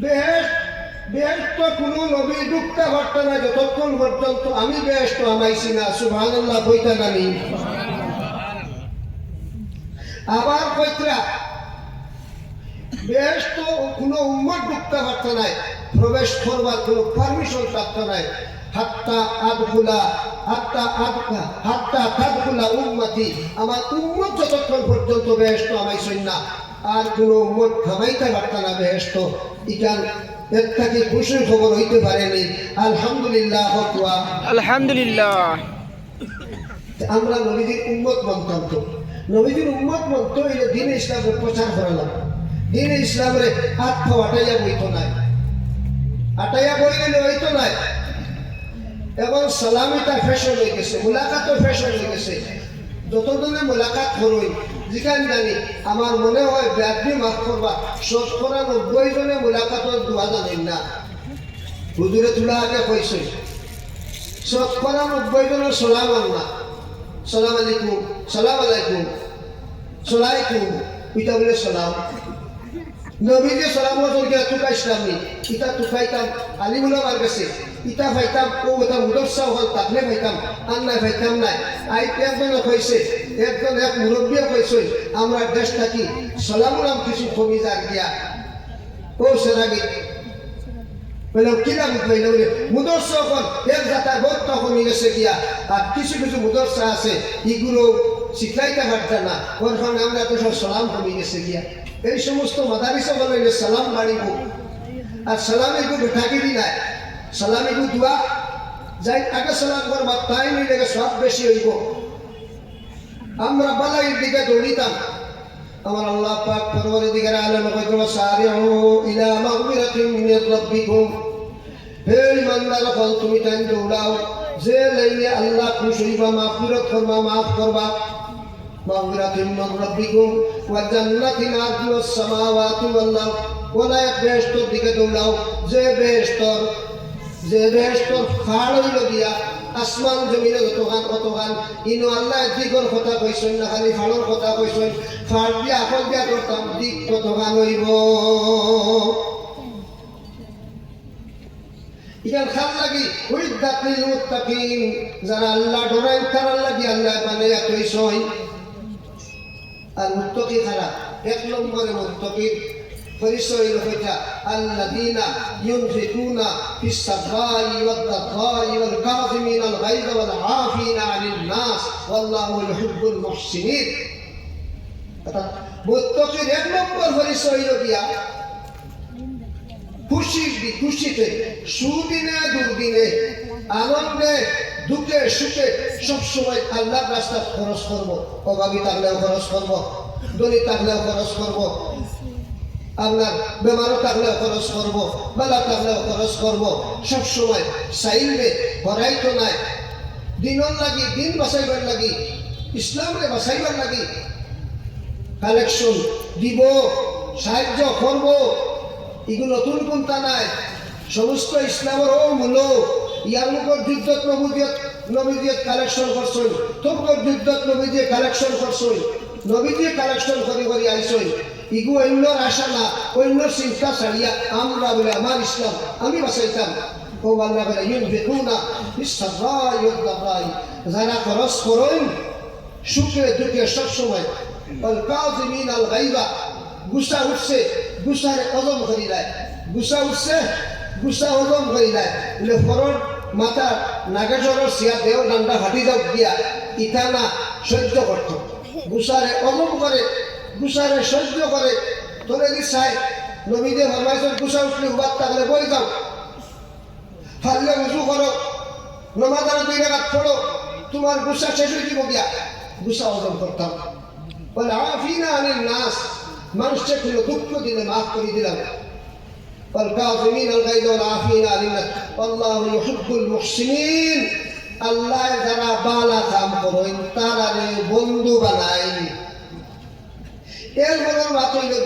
বেহেশত কোনো নবী ঢুকতে পারত না যতক্ষণ পর্যন্ত আমি বেহেশত আমাইছি না। সুবহানাল্লাহ বইতা নানি। আবার কইতরা বেহেশত কোনো উম্মত ঢুকতে পারত না, প্রবেশ করবার কোনো পারমিশন থাকত না। হাত্তা তাদখুলা উম্মতি, আমার উম্মত যতক্ষণ পর্যন্ত বেহেশত আমাইছেন না আর কোনো উম্মত থামাইতে পারত না বেহেশত। ইকান এর থেকে খুশি খবর হইতে পারেনি। আলহামদুলিল্লাহ। আলহামদুলিল্লাহ। আমরা নবীজির উম্মত মানতাম, তো নবীজির উম্মত মানত এটা দিন ইসলামের প্রচার করালাম। দিন ইসলামের আত্ম আটাইয়া বইতো নাই, আটাইয়া বই গেলে হইতো নাই। এবং সালামিটা ফ্যাশন হয়ে গেছে, মোলাকাতও ফ্যাশন হয়ে গেছে। যতদিনে মোলাকাত করই যেখানে জানি আমার মনে হয় ব্যাধি মাফ করবা 90 জনে মোলাকাতর দোয়া জানেন না। হুজুরে তুলা আগে কইছে 90 জনের সালাম আল্লাহ, সালাম আলাইকুম, সালাম আলাইকুম, সালাইকুম, এটা বলে সালাম। নবীকে সালাম ওজনকে তুকাইছিলাম নি, ইটা তুকাইতাম আলিমুল্লাহ মার গেছে, ইটা ভাইতাম ও ওটা মুদরসা হল তাকলে ভাইতাম আর নাই ভাইতাম নাই। আই একজনে কইছে, এক মুরব্বীও কইছে আমরা দেশ থাকি সালামুলাম কিছু কমি যার গিয়া। ও সেরাগি বললাম কিনা বুঝবাইলে বলে মুদরসা হল এক জাতার বহুত কমে গেছে গিয়া। আর কিছু কিছু মুদরসা আছে এগুলো শিখাইতে পারত না, ওর কারণে আমরা তো সব সালাম কমে গেছে গিয়া। এই সমস্ত মাদারিসা বলে সালাম বাড়িব আর সালাম একটু বেঠাকিরি নাই, সালাম একটু দোয়া যাই আগে সালাম করবা তাই নিলে সব বেশি হইব। আমরা বালাইয়ের দিকে দৌড়িতাম। আমার আল্লাহ পাক পরওয়ারদিগার আলম কইতো সারিউ ইলা মাগফিরাতিন মির রাব্বিকুম, হে ইমানদার হল তুমি তাই দৌড়াও যে লাইনে আল্লাহ খুশি হইবা, মাগফিরাত করবা, মাফ করবা। মাগফিরাতিন মির রাব্বিকুম ওয়া জান্নাতিন আরদুস সামাওয়াতি ওয়াল আরদ, ওলা বেহেশতের দিকে দৌড়াও যে বেহেশতর খাড় হইল দিয়া আসমান জমিনে কতখান ইনো আল্লাহ দিগর কথা কইছেন না, খালি ফাড়র কথা কইছেন। ফাড় দিয়া আকল দিয়া করতাম দিক কতখান হইব। ইখান খাল লাগি উইদ্দাতিল মুত্তাকিন, যারা আল্লাহ ডরায় তারা লাগি আল্লাহ বানাইয়া কইছেন। আর মুত্তাকি খারা এক নম্বরে মুত্তাকির পরিচয় হইতা আল্লাযীনা ইউনফিকুনা ফিস সাররাই ওয়াদ দাররাই ওয়াল কাযিমিনাল গায়যা ওয়াল আফিনা আনিন নাস ওয়াল্লাহু ইউহিব্বুল মুহসিনিন। মুত্তাকির এক নম্বর পরিচয় হইল গিয়া খুশিতে সুদিনে দুর্দিনে আনন্দে দুঃখে সুখে সবসময় আল্লাহর রাস্তায় খরচ করবো। অভাবী থাকলেও খরচ করবো, দরিদ্র থাকলেও খরচ করবো, আপনার বেমারও থাকলেও খরচ করবো, বেলা থাকলেও খরচ করবো। সবসময় চাইলে হরাই তো নাই, দিনর লাগি দিন বাঁচাইবার লাগি ইসলামরে বাঁচাইবার লাগি কালেকশন দিব, সাহায্য করব। এগুলো নতুন কোনটা নাই, সমস্ত ইসলামের ও মূল। ইয়ার মুখর যুদ্ধত নবীজিয়ত কালেকশন করছেন, তোর যুদ্ধত নবীজিয়ে কালেকশন করছেন, নবীজিয়ে কালেকশন করে আইসেন। ইগু অন্যর আশা না, অন্যর চিন্তা ছাড়িয়া আমরা বলে আমার ইসলাম আমি বাঁচাইতাম। ও আল্লাহ বলে ইউনফিকুনা ফিস সাররাই ওয়াদ দাররাই, যারা খরচ করেন সুখে দুঃখে সবসময়। ওয়াল কাযিমিনাল গায়যা, গুসা উঠছে গুসারে হজম করি দেয়, গুসা উঠছে গুসা হজম করি দেয়। বলে ফরর মাথা নাগেশ্বরের সিয়া দেহ ডান্ডা ফাটি যাও দিয়া ইটা না সহ্য করত, গুসারে হজম করে, গুসারে সহ্য করে। তোরে কি চাই নবীদের ফরমাইছেন গুসা উঠলে উবাদ থাকলে বই যাও, ফারলে উজু করো, নমাজারে 2 রাকাত পড়ো, তোমার গুসা শেষ হয়ে যাব গিয়া। গুসা হজম করতাম। বলে আফিনা আনিন নাস, মানুষকে কোনো দুঃখ দিলে মাফ করে দিলাম। والكاظمين الغيظ والعافين عن الناس والله يحب المحسنين। আল্লাহ যারা বালা কাম করেন তারা বন্ধু বানায়। এর বড় মাত্র